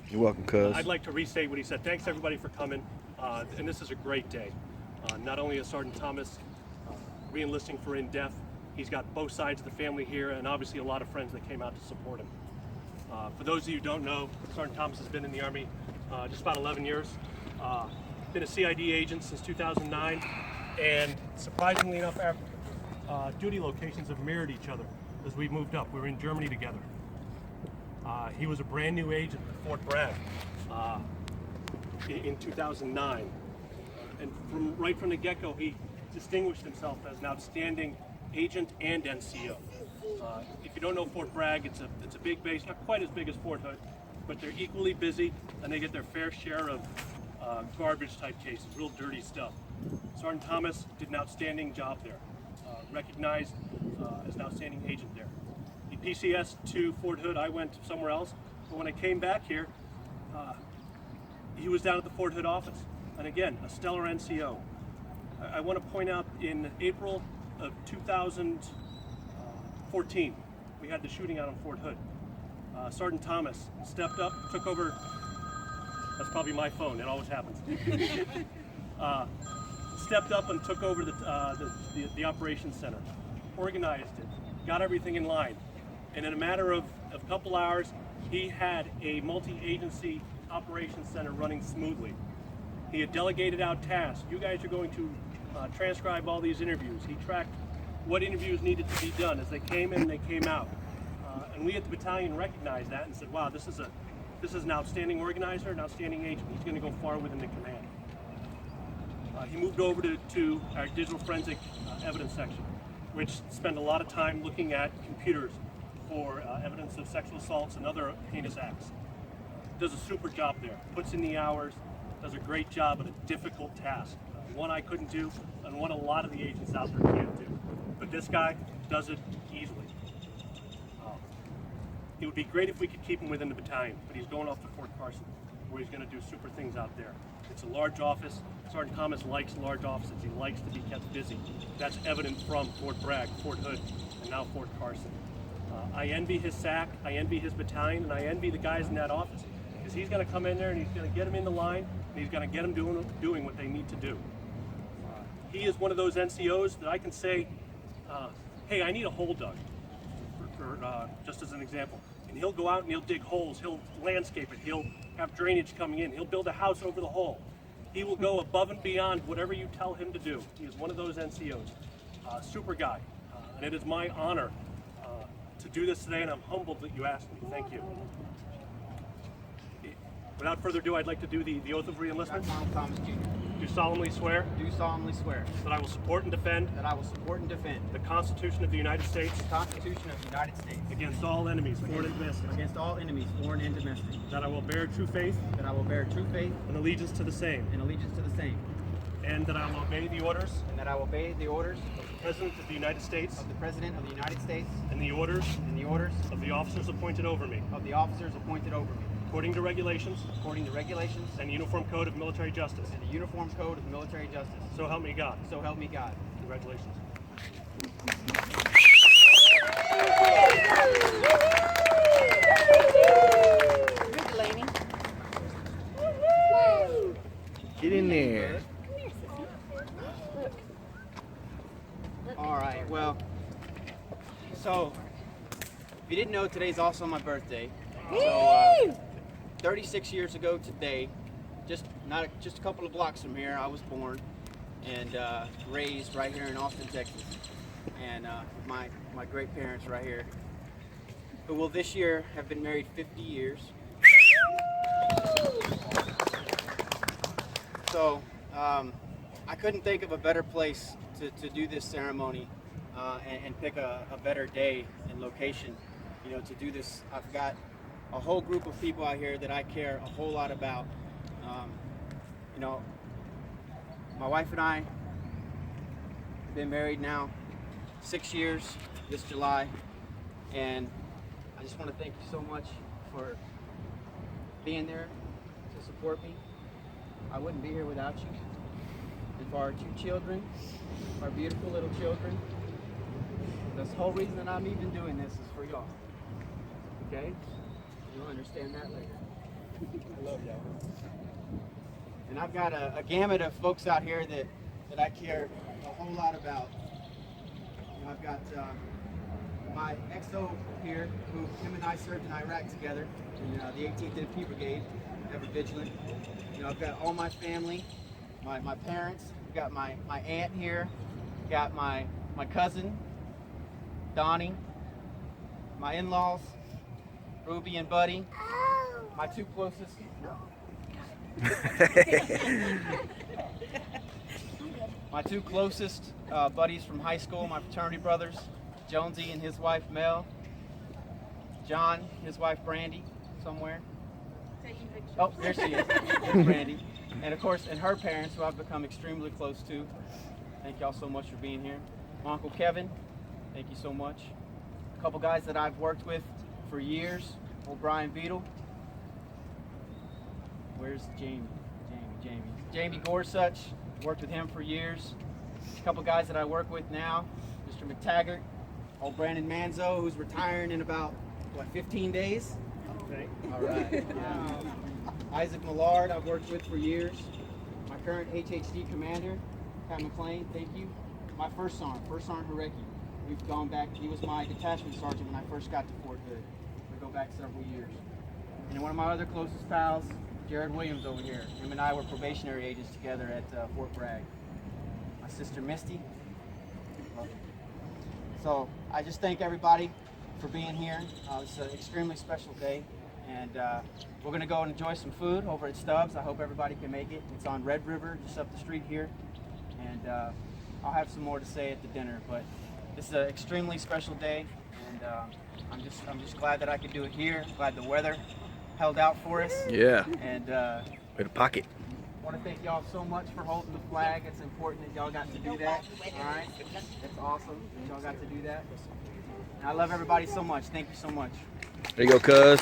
You're welcome, cuz. I'd like to restate what he said. Thanks everybody for coming, and this is a great day. Not only is Sergeant Thomas re-enlisting for in-def, he's got both sides of the family here, and obviously a lot of friends that came out to support him. For those of you who don't know, Sergeant Thomas has been in the Army just about 11 years. Been a CID agent since 2009, and surprisingly enough, our duty locations have mirrored each other as we moved up. We were in Germany together. He was a brand new agent at Fort Bragg in 2009. And right from the get-go, he distinguished himself as an outstanding agent and NCO. If you don't know Fort Bragg, it's a big base, not quite as big as Fort Hood, but they're equally busy, and they get their fair share of garbage type cases, real dirty stuff. Sergeant Thomas did an outstanding job there, recognized as an outstanding agent there. He PCS'd to Fort Hood, I went somewhere else, but when I came back here, he was down at the Fort Hood office. And again, a stellar NCO. I want to point out in April of 2014, we had the shooting out on Fort Hood. Sergeant Thomas stepped up, took over. That's probably my phone, it always happens. Stepped up and took over the operations center, organized it, got everything in line. And in a matter of a couple hours, he had a multi-agency operations center running smoothly. He had delegated out tasks. You guys are going to transcribe all these interviews. He tracked what interviews needed to be done as they came in and they came out. And we at the battalion recognized that and said, wow, this is an outstanding organizer, an outstanding agent. He's going to go far within the command. He moved over to our digital forensic evidence section, which spent a lot of time looking at computers for evidence of sexual assaults and other heinous acts. Does a super job there, puts in the hours, does a great job at a difficult task. One I couldn't do, and one a lot of the agents out there can't do. But this guy does it easily. It would be great if we could keep him within the battalion, but he's going off to Fort Carson, where he's going to do super things out there. It's a large office. Sergeant Thomas likes large offices. He likes to be kept busy. That's evident from Fort Bragg, Fort Hood, and now Fort Carson. I envy his SAC, I envy his battalion, and I envy the guys in that office, because he's going to come in there and he's going to get them in the line, and he's going to get them doing what they need to do. He is one of those NCOs that I can say, hey, I need a hole dug, just as an example. And he'll go out and he'll dig holes, he'll landscape it, he'll have drainage coming in, he'll build a house over the hole. He will go above and beyond whatever you tell him to do. He is one of those NCOs. Super guy. And it is my honor to do this today, and I'm humbled that you asked me. Thank you. Without further ado, I'd like to do the oath of re-enlistment. Thomas Jr. Do solemnly swear. Do solemnly swear. That I will support and defend. That I will support and defend. The Constitution of the United States. The Constitution of the United States. Against all enemies, foreign and domestic. Against all enemies, foreign and domestic. That I will bear true faith. That I will bear true faith. And allegiance to the same. And allegiance to the same. And that I will obey the orders. And that I will obey the orders. Of the President of the United States. Of the President of the United States. And the orders. And the orders. Of the officers appointed over me. Of the officers appointed over me. According to regulations. According to regulations. And the Uniform Code of Military Justice. And the Uniform Code of Military Justice. So help me God. So help me God. Congratulations. Get in there. All right, well, so if you didn't know, today's also my birthday. So 36 years ago today, just a couple of blocks from here, I was born and raised right here in Austin, Texas, and my great parents right here, who will this year have been married 50 years. So I couldn't think of a better place to do this ceremony and pick a better day and location, to do this. I've got a whole group of people out here that I care a whole lot about. My wife and I have been married now 6 years this July, and I just want to thank you so much for being there to support me. I wouldn't be here without you. And for our 2 children, our beautiful little children, the whole reason that I'm even doing this is for y'all. Okay? You'll understand that later. And I've got a gamut of folks out here that I care a whole lot about. You know, I've got my XO here, who him and I served in Iraq together in the 18th MP Brigade, ever vigilant. You know, I've got all my family, my parents. I've got my aunt here, got my cousin, Donnie, my in-laws, Ruby and Buddy, my two closest. My two closest buddies from high school, my fraternity brothers, Jonesy and his wife Mel, John, his wife Brandy, somewhere. Oh, there she is. There's Brandy. And of course, and her parents, who I've become extremely close to. Thank y'all so much for being here. My Uncle Kevin, thank you so much. A couple guys that I've worked with for years. Old Brian Beadle. Where's Jamie? Jamie Gorsuch, worked with him for years. A couple guys that I work with now, Mr. McTaggart, old Brandon Manzo, who's retiring in about, 15 days? Okay. All right. Isaac Millard, I've worked with for years. My current HHD commander, Pat McLean, thank you. My first sergeant Harecki. We've gone back, he was my detachment sergeant when I first got to Fort Hood. We go back several years. And one of my other closest pals, Jared Williams over here. Him and I were probationary agents together at Fort Bragg. My sister Misty. Love you. So I just thank everybody for being here. It's an extremely special day. And we're going to go and enjoy some food over at Stubbs. I hope everybody can make it. It's on Red River, just up the street here. And I'll have some more to say at the dinner. But this is an extremely special day. And I'm just glad that I could do it here. Glad the weather held out for us. Yeah. And Way to pocket. I want to thank y'all so much for holding the flag. It's important that y'all got to do that. All right. It's awesome that y'all got to do that. And I love everybody so much. Thank you so much. There you go, cuz.